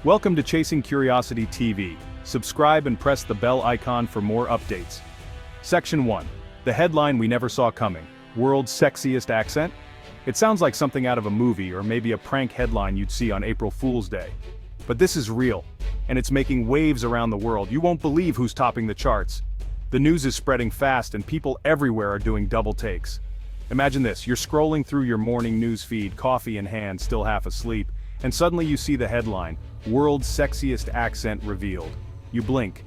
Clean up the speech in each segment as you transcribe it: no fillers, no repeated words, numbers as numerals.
Welcome to Chasing Curiosity TV. Subscribe and press the bell icon for more updates. Section 1. The headline we never saw coming. World's sexiest accent? It sounds like something out of a movie or maybe a prank headline you'd see on April Fool's Day. But this is real, and it's making waves around the world. You won't believe who's topping the charts. The news is spreading fast and people everywhere are doing double takes. Imagine this, you're scrolling through your morning news feed, coffee in hand, still half asleep, and suddenly you see the headline, World's Sexiest Accent Revealed. You blink,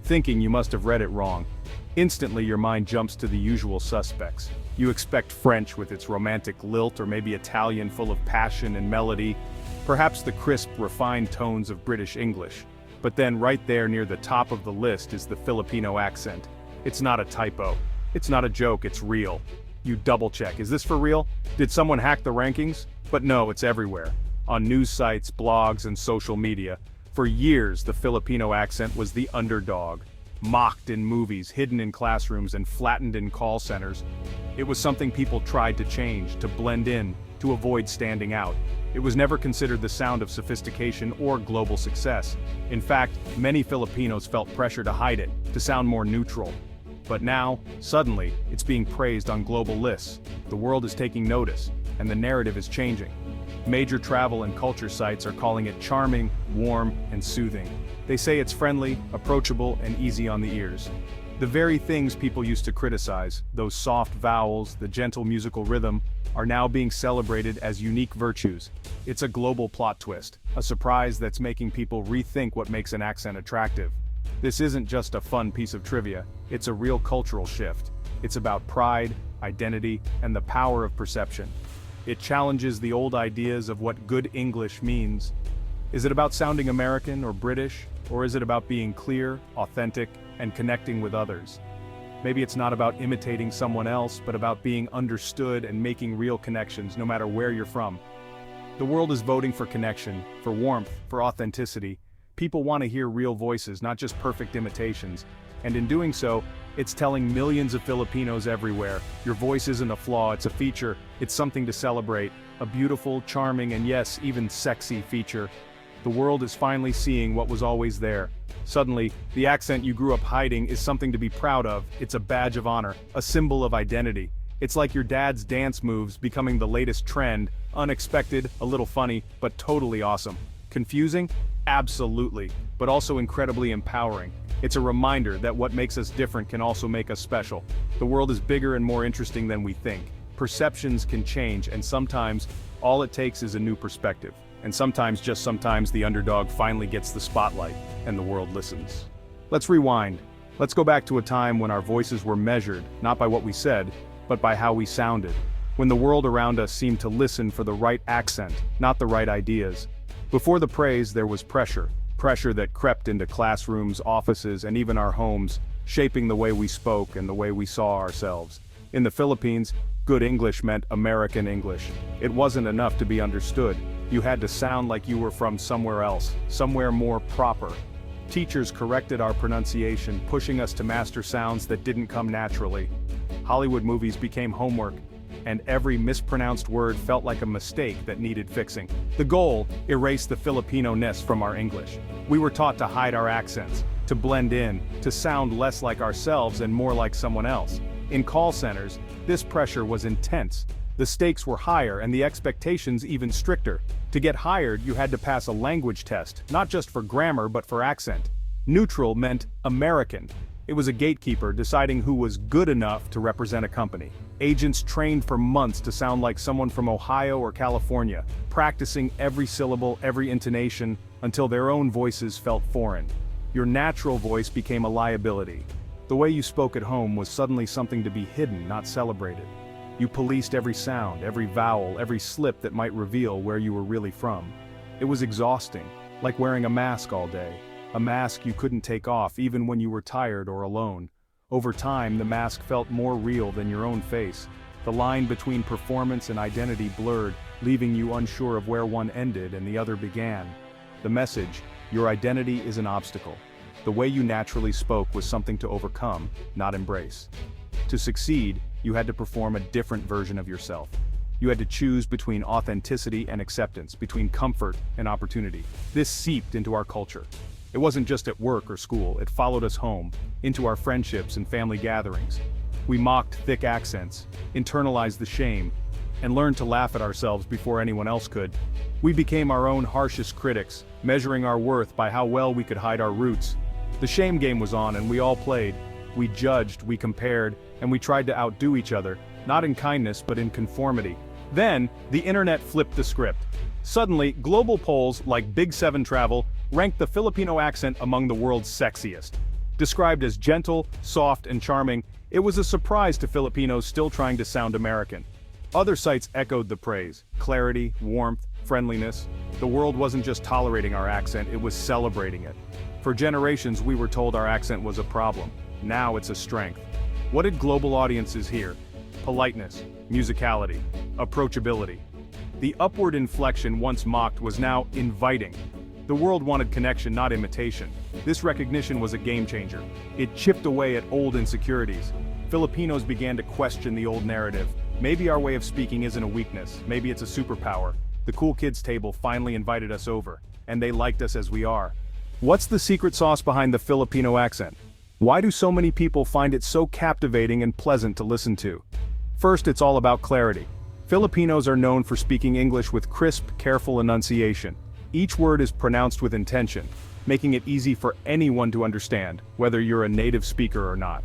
thinking you must have read it wrong. Instantly your mind jumps to the usual suspects. You expect French with its romantic lilt, or maybe Italian full of passion and melody, perhaps the crisp, refined tones of British English. But then right there near the top of the list is the Filipino accent. It's not a typo. It's not a joke, it's real. You double check, is this for real? Did someone hack the rankings? But no, it's everywhere. On news sites, blogs, and social media. For years, the Filipino accent was the underdog. Mocked in movies, hidden in classrooms, and flattened in call centers. It was something people tried to change, to blend in, to avoid standing out. It was never considered the sound of sophistication or global success. In fact, many Filipinos felt pressure to hide it, to sound more neutral. But now, suddenly, it's being praised on global lists. The world is taking notice, and the narrative is changing. Major travel and culture sites are calling it charming, warm, and soothing. They say it's friendly, approachable, and easy on the ears. The very things people used to criticize, those soft vowels, the gentle musical rhythm, are now being celebrated as unique virtues. It's a global plot twist, a surprise that's making people rethink what makes an accent attractive. This isn't just a fun piece of trivia, it's a real cultural shift. It's about pride, identity, and the power of perception. It challenges the old ideas of what good English means. Is it about sounding American or British, or is it about being clear, authentic, and connecting with others? Maybe it's not about imitating someone else, but about being understood and making real connections, no matter where you're from. The world is voting for connection, for warmth, for authenticity. People want to hear real voices, not just perfect imitations. And in doing so, it's telling millions of Filipinos everywhere, your voice isn't a flaw, it's a feature, it's something to celebrate, a beautiful, charming, and yes, even sexy feature. The world is finally seeing what was always there. Suddenly, the accent you grew up hiding is something to be proud of, it's a badge of honor, a symbol of identity. It's like your dad's dance moves becoming the latest trend, unexpected, a little funny, but totally awesome. Confusing? Absolutely, but also incredibly empowering. It's a reminder that what makes us different can also make us special. The world is bigger and more interesting than we think. Perceptions can change, and sometimes, all it takes is a new perspective. And sometimes, just sometimes, the underdog finally gets the spotlight, and the world listens. Let's rewind. Let's go back to a time when our voices were measured, not by what we said, but by how we sounded. When the world around us seemed to listen for the right accent, not the right ideas. Before the praise, there was pressure. Pressure that crept into classrooms, offices, and even our homes, shaping the way we spoke and the way we saw ourselves. In the Philippines, good English meant American English. It wasn't enough to be understood. You had to sound like you were from somewhere else, somewhere more proper. Teachers corrected our pronunciation, pushing us to master sounds that didn't come naturally. Hollywood movies became homework, and every mispronounced word felt like a mistake that needed fixing. The goal, erase the Filipino-ness from our English. We were taught to hide our accents, to blend in, to sound less like ourselves and more like someone else. In call centers, this pressure was intense. The stakes were higher and the expectations even stricter. To get hired, you had to pass a language test, not just for grammar but for accent. Neutral meant American. It was a gatekeeper deciding who was good enough to represent a company. Agents trained for months to sound like someone from Ohio or California, practicing every syllable, every intonation, until their own voices felt foreign. Your natural voice became a liability. The way you spoke at home was suddenly something to be hidden, not celebrated. You policed every sound, every vowel, every slip that might reveal where you were really from. It was exhausting, like wearing a mask all day. A mask you couldn't take off even when you were tired or alone. Over time, the mask felt more real than your own face. The line between performance and identity blurred, leaving you unsure of where one ended and the other began. The message, your identity is an obstacle. The way you naturally spoke was something to overcome, not embrace. To succeed, you had to perform a different version of yourself. You had to choose between authenticity and acceptance, between comfort and opportunity. This seeped into our culture. It wasn't just at work or school, it followed us home, into our friendships and family gatherings. We mocked thick accents, internalized the shame, and learned to laugh at ourselves before anyone else could. We became our own harshest critics, measuring our worth by how well we could hide our roots. The shame game was on and we all played. We judged, we compared, and we tried to outdo each other, not in kindness but in conformity. Then, the internet flipped the script. Suddenly, global polls like Big 7 Travel ranked the Filipino accent among the world's sexiest. Described as gentle, soft, and charming, it was a surprise to Filipinos still trying to sound American. Other sites echoed the praise: clarity, warmth, friendliness. The world wasn't just tolerating our accent, it was celebrating it. For generations we were told our accent was a problem. Now it's a strength. What did global audiences hear? Politeness, musicality, approachability. The upward inflection once mocked was now inviting. The world wanted connection, not imitation. This recognition was a game changer. It chipped away at old insecurities. Filipinos began to question the old narrative. Maybe our way of speaking isn't a weakness, maybe it's a superpower. The cool kids table finally invited us over, and they liked us as we are. What's the secret sauce behind the Filipino accent? Why do so many people find it so captivating and pleasant to listen to? First, it's all about clarity. Filipinos are known for speaking English with crisp, careful enunciation. Each word is pronounced with intention, making it easy for anyone to understand, whether you're a native speaker or not.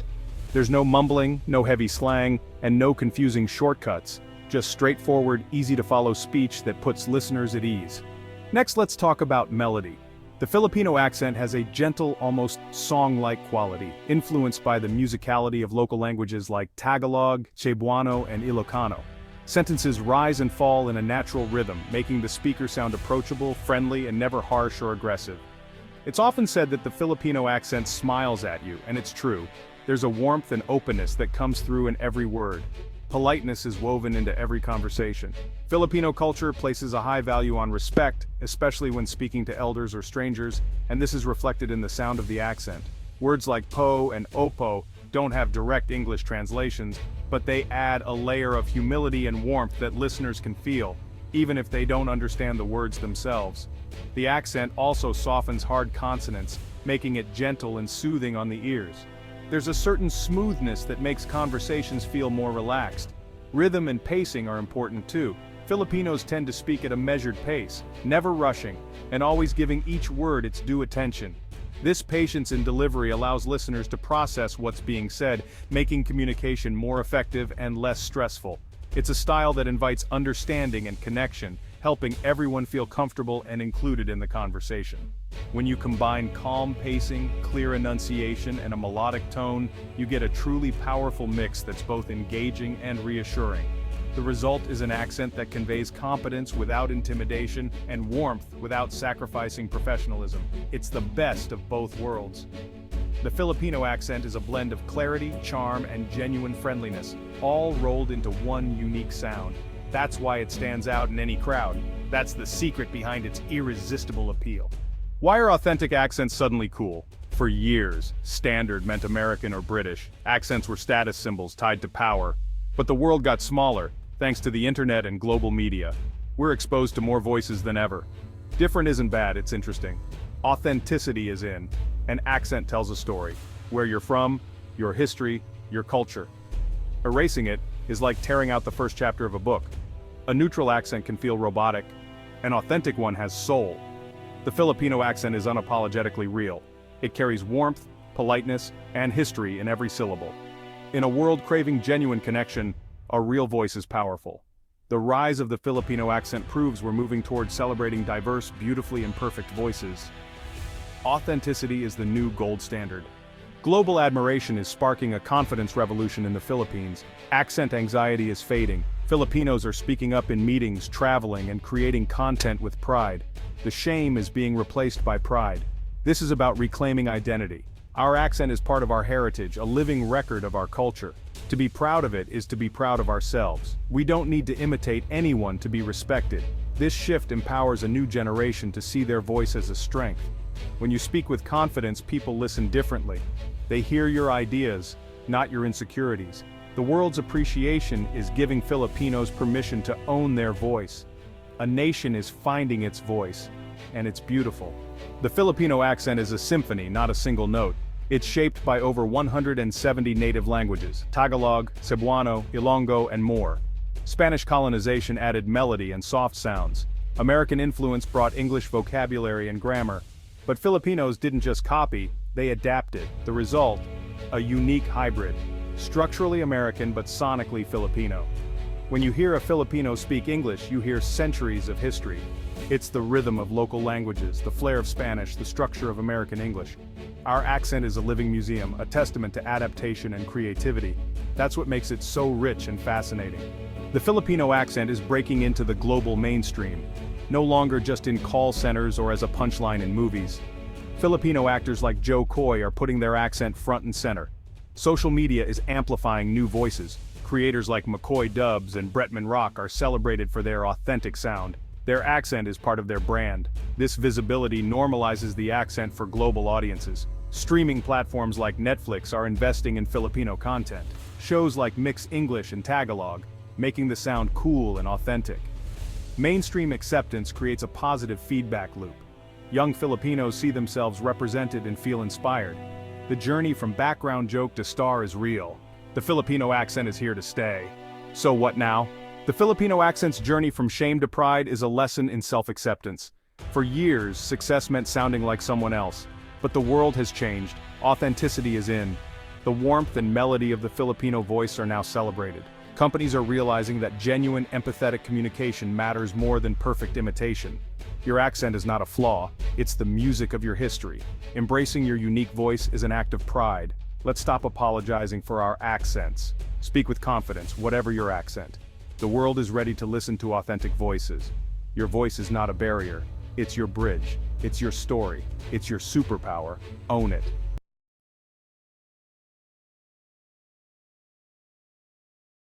There's no mumbling, no heavy slang, and no confusing shortcuts, just straightforward, easy-to-follow speech that puts listeners at ease. Next, let's talk about melody. The Filipino accent has a gentle, almost song-like quality, influenced by the musicality of local languages like Tagalog, Cebuano, and Ilocano. Sentences rise and fall in a natural rhythm, making the speaker sound approachable, friendly, and never harsh or aggressive. It's often said that the Filipino accent smiles at you, and it's true. There's a warmth and openness that comes through in every word. Politeness is woven into every conversation. Filipino culture places a high value on respect, especially when speaking to elders or strangers, and this is reflected in the sound of the accent. Words like po and opo don't have direct English translations, but they add a layer of humility and warmth that listeners can feel, even if they don't understand the words themselves. The accent also softens hard consonants, making it gentle and soothing on the ears. There's a certain smoothness that makes conversations feel more relaxed. Rhythm and pacing are important too. Filipinos tend to speak at a measured pace, never rushing, and always giving each word its due attention. This patience in delivery allows listeners to process what's being said, making communication more effective and less stressful. It's a style that invites understanding and connection, helping everyone feel comfortable and included in the conversation. When you combine calm pacing, clear enunciation, and a melodic tone, you get a truly powerful mix that's both engaging and reassuring. The result is an accent that conveys competence without intimidation and warmth without sacrificing professionalism. It's the best of both worlds. The Filipino accent is a blend of clarity, charm, and genuine friendliness, all rolled into one unique sound. That's why it stands out in any crowd. That's the secret behind its irresistible appeal. Why are authentic accents suddenly cool? For years, standard meant American or British. Accents were status symbols tied to power. But the world got smaller, thanks to the internet and global media. We're exposed to more voices than ever. Different isn't bad, it's interesting. Authenticity is in. An accent tells a story. Where you're from, your history, your culture. Erasing it is like tearing out the first chapter of a book. A neutral accent can feel robotic. An authentic one has soul. The Filipino accent is unapologetically real. It carries warmth, politeness, and history in every syllable. In a world craving genuine connection, a real voice is powerful. The rise of the Filipino accent proves we're moving towards celebrating diverse, beautifully imperfect voices. Authenticity is the new gold standard. Global admiration is sparking a confidence revolution in the Philippines. Accent anxiety is fading. Filipinos are speaking up in meetings, traveling, and creating content with pride. The shame is being replaced by pride. This is about reclaiming identity. Our accent is part of our heritage, a living record of our culture. To be proud of it is to be proud of ourselves. We don't need to imitate anyone to be respected. This shift empowers a new generation to see their voice as a strength. When you speak with confidence, people listen differently. They hear your ideas, not your insecurities. The world's appreciation is giving Filipinos permission to own their voice. A nation is finding its voice, and it's beautiful. The Filipino accent is a symphony, not a single note. It's shaped by over 170 native languages: Tagalog, Cebuano, Ilonggo, and more. Spanish colonization added melody and soft sounds. American influence brought English vocabulary and grammar. But Filipinos didn't just copy, they adapted. The result? A unique hybrid. Structurally American but sonically Filipino. When you hear a Filipino speak English, you hear centuries of history. It's the rhythm of local languages, the flair of Spanish, the structure of American English. Our accent is a living museum, a testament to adaptation and creativity. That's what makes it so rich and fascinating. The Filipino accent is breaking into the global mainstream, no longer just in call centers or as a punchline in movies. Filipino actors like Joe Coy are putting their accent front and center. Social media is amplifying new voices. Creators like McCoy Dubs and Bretman Rock are celebrated for their authentic sound. Their accent is part of their brand. This visibility normalizes the accent for global audiences. Streaming platforms like Netflix are investing in Filipino content. Shows like Mix English and Tagalog, making the sound cool and authentic. Mainstream acceptance creates a positive feedback loop. Young Filipinos see themselves represented and feel inspired. The journey from background joke to star is real. The Filipino accent is here to stay. So what now? The Filipino accent's journey from shame to pride is a lesson in self-acceptance. For years, success meant sounding like someone else. But the world has changed. Authenticity is in. The warmth and melody of the Filipino voice are now celebrated. Companies are realizing that genuine, empathetic communication matters more than perfect imitation. Your accent is not a flaw, it's the music of your history. Embracing your unique voice is an act of pride. Let's stop apologizing for our accents. Speak with confidence, whatever your accent. The world is ready to listen to authentic voices. Your voice is not a barrier, it's your bridge, it's your story, it's your superpower. Own it.